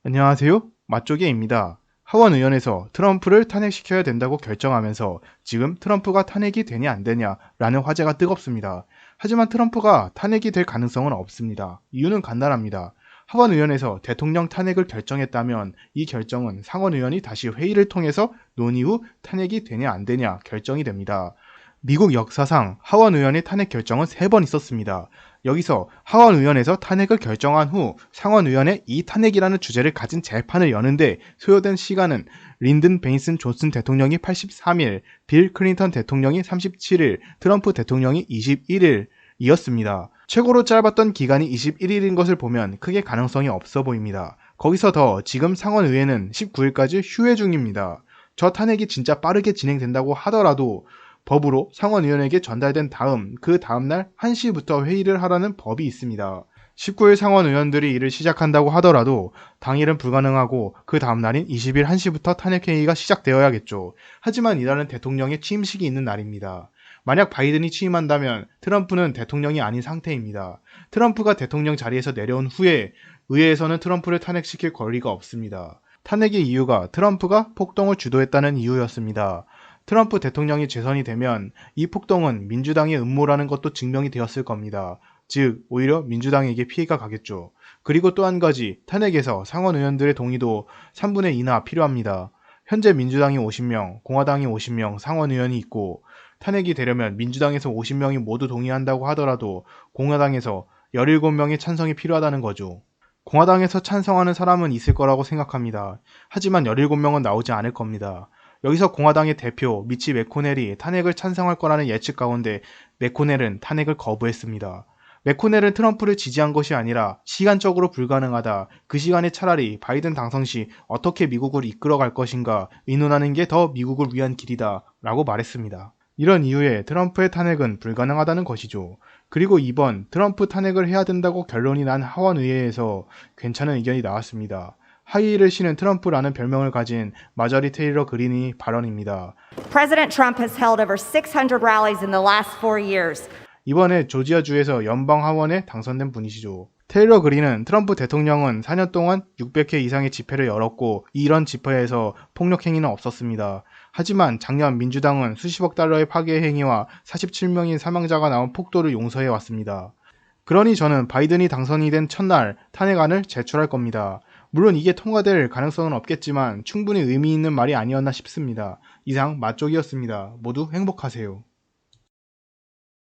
안녕하세요. 맛조개입니다. 하원의원에서 트럼프를 탄핵시켜야 된다고 결정하면서 지금 트럼프가 탄핵이 되냐 안 되냐라는 화제가 뜨겁습니다. 하지만 트럼프가 탄핵이 될 가능성은 없습니다. 이유는 간단합니다. 하원의원에서 대통령 탄핵을 결정했다면 이 결정은 상원의원이 다시 회의를 통해서 논의 후 탄핵이 되냐 안 되냐 결정이 됩니다. 미국 역사상 하원의원의 탄핵 결정은 3번 있었습니다. 여기서 하원의원에서 탄핵을 결정한 후 상원의원에 이 탄핵이라는 주제를 가진 재판을 여는데 소요된 시간은 린든 베인슨 존슨 대통령이 83일, 빌 클린턴 대통령이 37일, 트럼프 대통령이 21일이었습니다. 최고로 짧았던 기간이 21일인 것을 보면 크게 가능성이 없어 보입니다. 거기서 더 지금 상원의회는 19일까지 휴회 중입니다. 저 탄핵이 진짜 빠르게 진행된다고 하더라도 법으로 상원의원에게 전달된 다음 그 다음날 1시부터 회의를 하라는 법이 있습니다. 19일 상원의원들이 일을 시작한다고 하더라도 당일은 불가능하고 그 다음날인 20일 1시부터 탄핵회의가 시작되어야겠죠. 하지만 이날은 대통령의 취임식이 있는 날입니다. 만약 바이든이 취임한다면 트럼프는 대통령이 아닌 상태입니다. 트럼프가 대통령 자리에서 내려온 후에 의회에서는 트럼프를 탄핵시킬 권리가 없습니다. 탄핵의 이유가 트럼프가 폭동을 주도했다는 이유였습니다. 트럼프 대통령이 재선이 되면 이 폭동은 민주당의 음모라는 것도 증명이 되었을 겁니다. 즉, 오히려 민주당에게 피해가 가겠죠. 그리고 또 한 가지, 탄핵에서 상원의원들의 동의도 3분의 2나 필요합니다. 현재 민주당이 50명, 공화당이 50명 상원의원이 있고 탄핵이 되려면 민주당에서 50명이 모두 동의한다고 하더라도 공화당에서 17명의 찬성이 필요하다는 거죠. 공화당에서 찬성하는 사람은 있을 거라고 생각합니다. 하지만 17명은 나오지 않을 겁니다. 여기서 공화당의 대표 미치 맥코넬이 탄핵을 찬성할 거라는 예측 가운데 맥코넬은 탄핵을 거부했습니다. 맥코넬은 트럼프를 지지한 것이 아니라 시간적으로 불가능하다. 그 시간에 차라리 바이든 당선 시 어떻게 미국을 이끌어갈 것인가 의논하는 게 더 미국을 위한 길이다 라고 말했습니다. 이런 이유에 트럼프의 탄핵은 불가능하다는 것이죠. 그리고 이번 트럼프 탄핵을 해야 된다고 결론이 난 하원의회에서 괜찮은 의견이 나왔습니다. 하이힐을 신은 트럼프라는 별명을 가진 마저리 테일러 그린이 발언입니다. President Trump has held over 600 rallies in the last 4 years. 이번에 조지아주에서 연방 하원에 당선된 분이시죠. 테일러 그린은 트럼프 대통령은 4년 동안 600회 이상의 집회를 열었고 이런 집회에서 폭력 행위는 없었습니다. 하지만 작년 민주당은 수십억 달러의 파괴 행위와 47명의 사망자가 나온 폭도를 용서해 왔습니다. 그러니 저는 바이든이 당선이 된 첫날 탄핵안을 제출할 겁니다. 물론 이게 통과될 가능성은 없겠지만 충분히 의미 있는 말이 아니었나 싶습니다. 이상 맛족이었습니다. 모두 행복하세요.